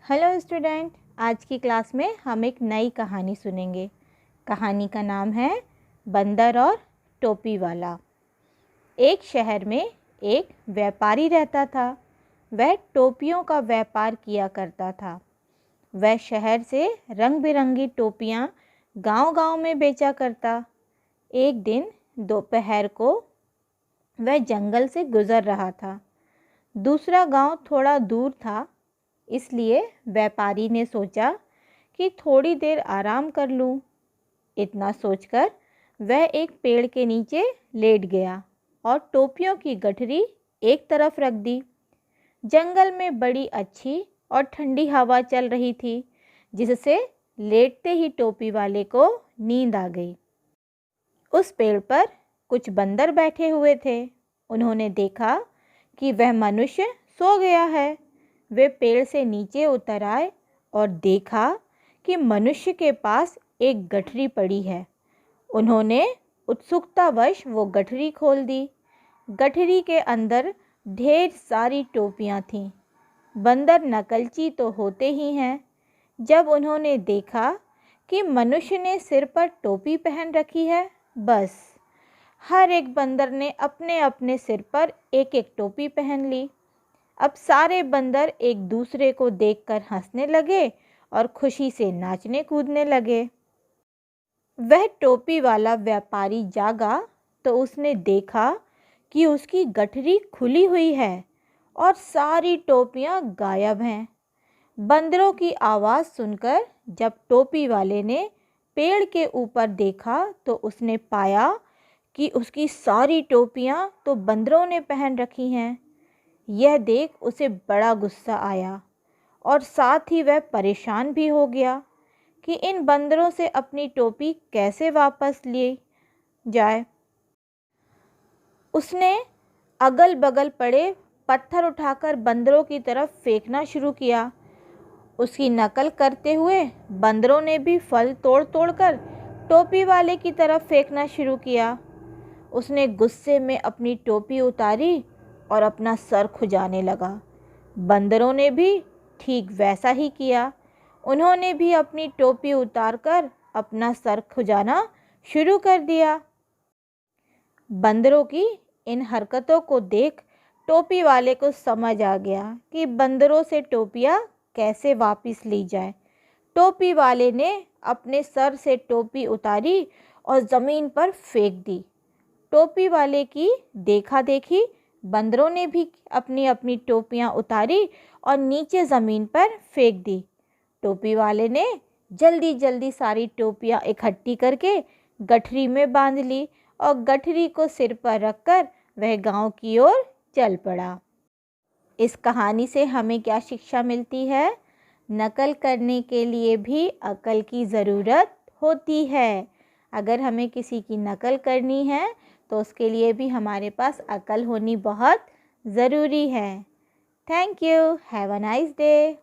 Hello student, आज की class में हम एक नई कहानी सुनेंगे। कहानी का नाम है बंदर और टोपी वाला। एक शहर में एक व्यापारी रहता था। वह टोपियों का व्यापार किया करता था। वह शहर से रंग बिरंगी टोपियाँ गांव-गांव में बेचा करता। एक दिन दोपहर को वह जंगल से गुजर रहा था। दूसरा गांव थोड़ा दूर था, इसलिए व्यापारी ने सोचा कि थोड़ी देर आराम कर लूं। इतना सोचकर वह एक पेड़ के नीचे लेट गया और टोपियों की गठरी एक तरफ रख दी। जंगल में बड़ी अच्छी और ठंडी हवा चल रही थी, जिससे लेटते ही टोपी वाले को नींद आ गई। उस पेड़ पर कुछ बंदर बैठे हुए थे। उन्होंने देखा कि वह मनुष्य सो गया है। वे पेड़ से नीचे उतर आए और देखा कि मनुष्य के पास एक गठरी पड़ी है। उन्होंने उत्सुकतावश वो गठरी खोल दी। गठरी के अंदर ढेर सारी टोपियां थीं। बंदर नकलची तो होते ही हैं। जब उन्होंने देखा कि मनुष्य ने सिर पर टोपी पहन रखी है, बस हर एक बंदर ने अपने अपने सिर पर एक एक टोपी पहन ली। अब सारे बंदर एक दूसरे को देखकर हंसने लगे और खुशी से नाचने कूदने लगे। वह टोपी वाला व्यापारी जागा तो उसने देखा कि उसकी गठरी खुली हुई है और सारी टोपियां गायब हैं। बंदरों की आवाज़ सुनकर जब टोपी वाले ने पेड़ के ऊपर देखा तो उसने पाया कि उसकी सारी टोपियां तो बंदरों ने पहन रखी हैं। यह देख उसे बड़ा गुस्सा आया और साथ ही वह परेशान भी हो गया कि इन बंदरों से अपनी टोपी कैसे वापस ली जाए। उसने अगल बगल पड़े पत्थर उठाकर बंदरों की तरफ फेंकना शुरू किया। उसकी नकल करते हुए बंदरों ने भी फल तोड़ तोड़ कर टोपी वाले की तरफ फेंकना शुरू किया। उसने गुस्से में अपनी टोपी उतारी और अपना सर खुजाने लगा। बंदरों ने भी ठीक वैसा ही किया। उन्होंने भी अपनी टोपी उतारकर अपना सर खुजाना शुरू कर दिया। बंदरों की इन हरकतों को देख टोपी वाले को समझ आ गया कि बंदरों से टोपियाँ कैसे वापस ली जाए। टोपी वाले ने अपने सर से टोपी उतारी और ज़मीन पर फेंक दी। टोपी वाले की देखा देखी बंदरों ने भी अपनी अपनी टोपियां उतारी और नीचे ज़मीन पर फेंक दी। टोपी वाले ने जल्दी जल्दी सारी टोपियां इकट्ठी करके गठरी में बांध ली और गठरी को सिर पर रखकर वह गांव की ओर चल पड़ा। इस कहानी से हमें क्या शिक्षा मिलती है? नकल करने के लिए भी अकल की ज़रूरत होती है। अगर हमें किसी की नकल करनी है तो उसके लिए भी हमारे पास अकल होनी बहुत ज़रूरी है। Thank you. Have a nice day.